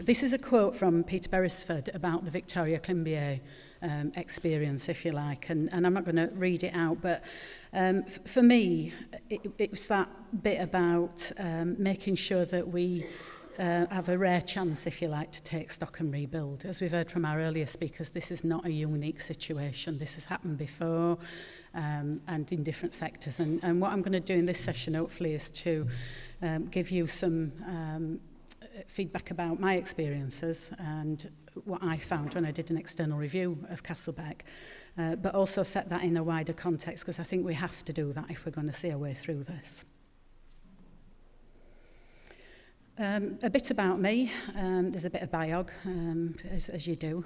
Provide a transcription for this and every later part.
This is a quote from Peter Beresford about the Victoria Climbié experience, if you like, and I'm not going to read it out, but for me, it was that bit about making sure that we have a rare chance, if you like, to take stock and rebuild. As we've heard from our earlier speakers, this is not a unique situation. This has happened before and in different sectors. And what I'm going to do in this session, hopefully, is to give you some feedback about my experiences and what I found when I did an external review of Castlebeck, but also set that in a wider context, because I think we have to do that if we're going to see our way through this. A bit about me. There's a bit of biog, as you do,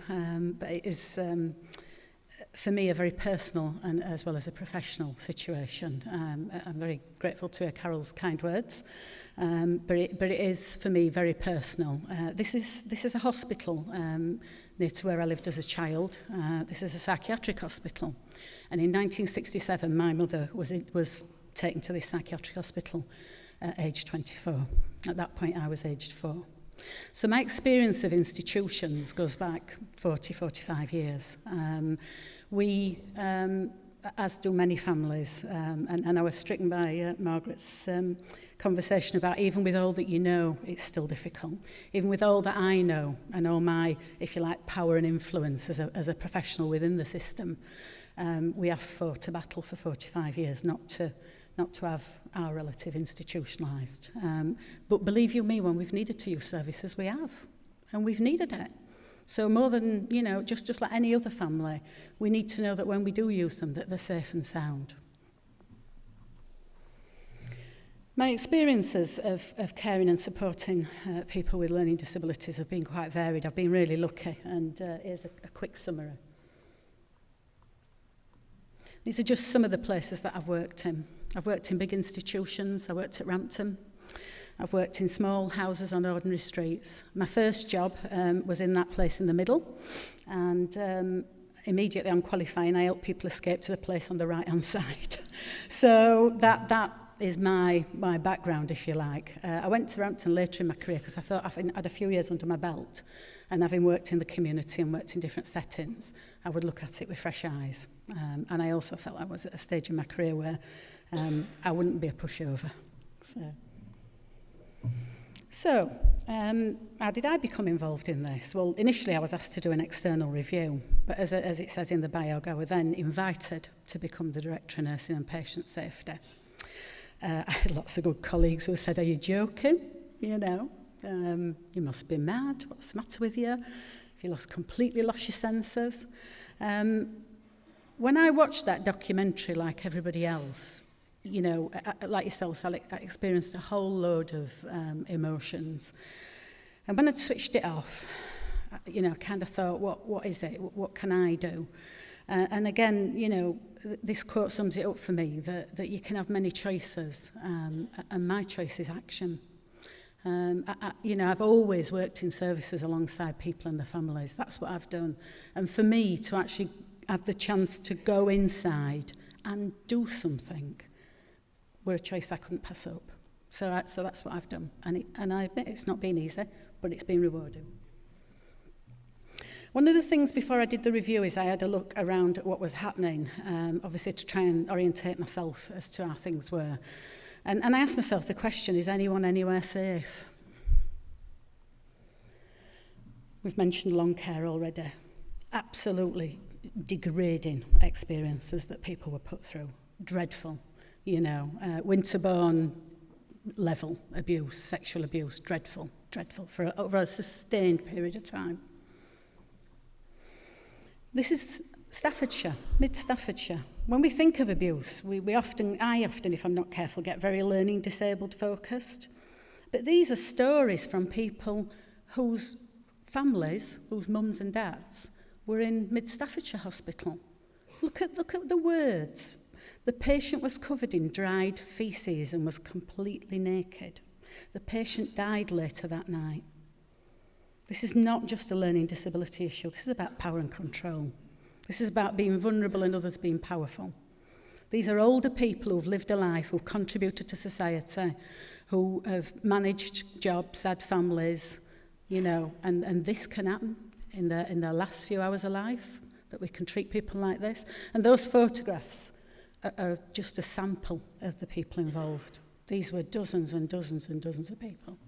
but it is, for me, a very personal and as well as a professional situation. I'm very grateful to Carol's kind words, but it is, for me, very personal. This is a hospital near to where I lived as a child. This is a psychiatric hospital, and in 1967, my mother was taken to this psychiatric hospital at age 24. At that point, I was aged 4. So my experience of institutions goes back 40, 45 years. We, as do many families, and I was stricken by Margaret's conversation about even with all that you know, it's still difficult. Even with all that I know and all my, if you like, power and influence as a professional within the system, we have fought a battle for 45 years not to have our relative institutionalised. But believe you me, when we've needed to use services, we have. And we've needed it. So more than, just like any other family, we need to know that when we do use them, that they're safe and sound. My experiences of caring and supporting people with learning disabilities have been quite varied. I've been really lucky, and here's a quick summary. These are just some of the places that I've worked in. I've worked in big institutions. I worked at Rampton. I've worked in small houses on ordinary streets. My first job was in that place in the middle, and immediately on qualifying, I helped people escape to the place on the right-hand side. So that is my background, if you like. I went to Rampton later in my career because I thought I had a few years under my belt, and having worked in the community and worked in different settings, I would look at it with fresh eyes. And I also felt I was at a stage in my career where I wouldn't be a pushover. So, how did I become involved in this? Well, initially I was asked to do an external review, but as it says in the biog, I was then invited to become the Director of Nursing and Patient Safety. I had lots of good colleagues who said, "Are you joking? You must be mad. What's the matter with you? Have you completely lost your senses?" When I watched that documentary, like everybody else, like yourselves, I experienced a whole load of emotions. And when I'd switched it off, I kind of thought, what is it? What can I do? And again, this quote sums it up for me, that you can have many choices, and my choice is action. I've always worked in services alongside people and their families. That's what I've done. And for me to actually have the chance to go inside and do something were a choice I couldn't pass up. So that's what I've done. And I admit it's not been easy, but it's been rewarding. One of the things before I did the review is I had a look around at what was happening, obviously to try and orientate myself as to how things were. And I asked myself the question, is anyone anywhere safe? We've mentioned long care already. Absolutely degrading experiences that people were put through. Dreadful, winterborn level abuse, sexual abuse, dreadful for over a sustained period of time. This is Staffordshire, mid-Staffordshire. When we think of abuse, I often, if I'm not careful, get very learning disabled focused. But these are stories from people whose families, whose mums and dads, were in mid-Staffordshire hospital. Look at the words. The patient was covered in dried faeces and was completely naked. The patient died later that night. This is not just a learning disability issue. This is about power and control. This is about being vulnerable and others being powerful. These are older people who've lived a life, who've contributed to society, who have managed jobs, had families, you know, and this can happen in their last few hours of life, that we can treat people like this. And those photographs are just a sample of the people involved. These were dozens and dozens and dozens of people.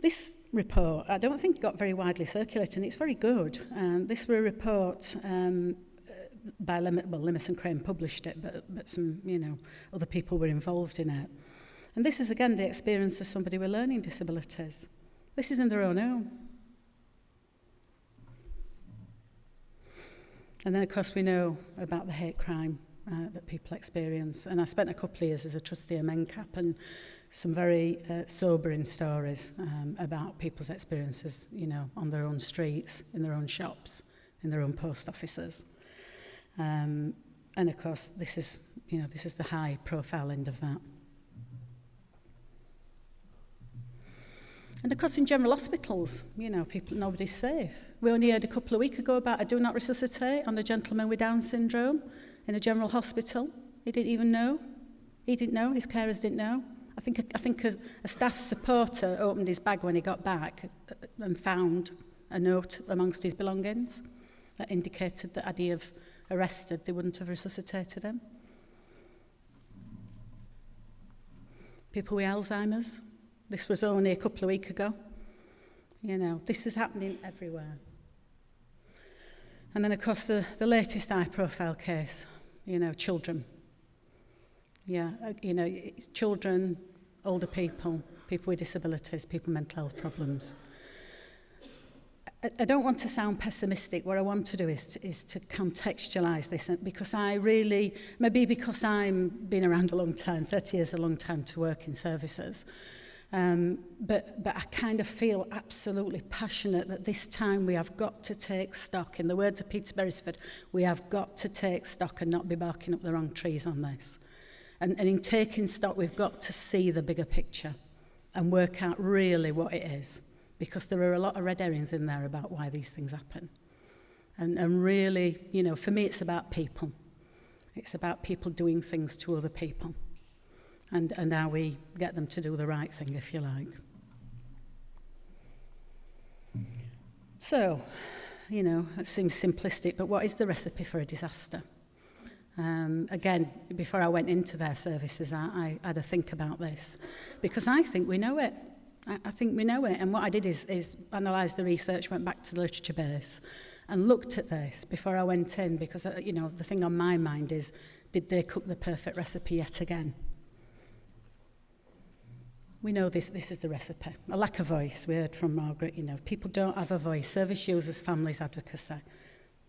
This report, I don't think got very widely circulated, and it's very good. This was a report by Limis and Crane published it, but some, you know, other people were involved in it. And this is, again, the experience of somebody with learning disabilities. This is in their own home. And then, of course, we know about the hate crime that people experience. And I spent a couple of years as a trustee of MenCap, and some very sobering stories about people's experiences, you know, on their own streets, in their own shops, in their own post offices. And of course, this is the high profile end of that. And of course, in general hospitals, you know, nobody's safe. We only heard a couple of weeks ago about a do not resuscitate on a gentleman with Down syndrome in a general hospital. He didn't even know. He didn't know. His carers didn't know. I think a staff supporter opened his bag when he got back and found a note amongst his belongings that indicated that had he have arrested, they wouldn't have resuscitated him. People with Alzheimer's. This was only a couple of weeks ago. You know, this is happening everywhere. And then, of course, the latest high-profile case, you know, children. Yeah, you know, it's children, older people, people with disabilities, people with mental health problems. I don't want to sound pessimistic. What I want to do is to contextualise this, because maybe because I'm been around a long time, 30 years is a long time to work in services, but I kind of feel absolutely passionate that this time we have got to take stock. In the words of Peter Beresford, we have got to take stock and not be barking up the wrong trees on this. And in taking stock, we've got to see the bigger picture and work out really what it is, because there are a lot of red herrings in there about why these things happen. And really, you know, for me, it's about people. It's about people doing things to other people, and how we get them to do the right thing, if you like. So, you know, it seems simplistic, but what is the recipe for a disaster? Again, before I went into their services, I had a think about this, because I think we know it. I think we know it. And what I did is analyse the research, went back to the literature base and looked at this before I went in, because, you know, the thing on my mind is, did they cook the perfect recipe yet again? We know this is the recipe. A lack of voice. We heard from Margaret, you know, people don't have a voice. Service users, families, advocacy.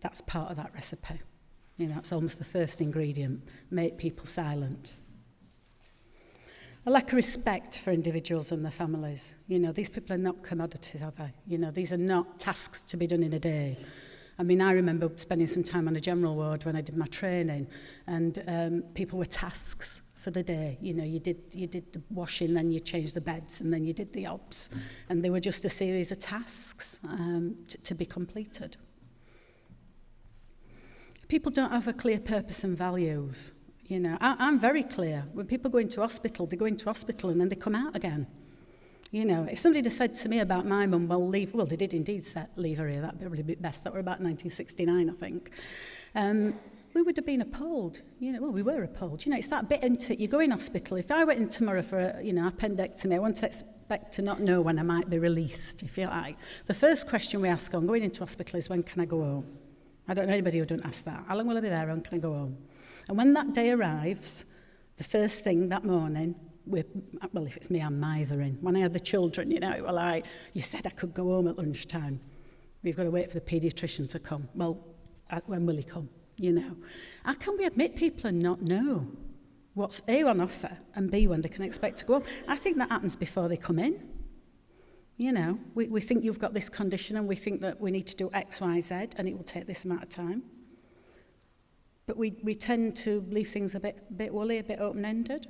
That's part of that recipe. You know, that's almost the first ingredient. Make people silent. A lack of respect for individuals and their families. You know, these people are not commodities, are they? You know, these are not tasks to be done in a day. I mean, I remember spending some time on a general ward when I did my training, and people were tasks for the day. You know, you did the washing, then you changed the beds, and then you did the obs. And they were just a series of tasks to be completed. People don't have a clear purpose and values. You know, I'm very clear. When people go into hospital, they go into hospital and then they come out again. You know, if somebody had said to me about my mum, well, they did indeed leave her here, that'd probably be best. That were about 1969, I think. We would have been appalled. You know, well, we were appalled. You know, it's that bit into it. You go in hospital. If I went in tomorrow for a, appendectomy, I wouldn't expect to not know when I might be released, if you like. The first question we ask on going into hospital is, when can I go home? I don't know anybody who don't ask that. How long will I be there? When can I go home? And when that day arrives, the first thing that morning, well, if it's me, I'm mithering. When I had the children, you know, it was like, you said I could go home at lunchtime. We've got to wait for the paediatrician to come. Well, when will he come? You know. How can we admit people and not know what's A, on offer, and B, when they can expect to go home? I think that happens before they come in. You know, we think you've got this condition and we think that we need to do X, Y, Z, and it will take this amount of time. But we tend to leave things a bit woolly, a bit open-ended.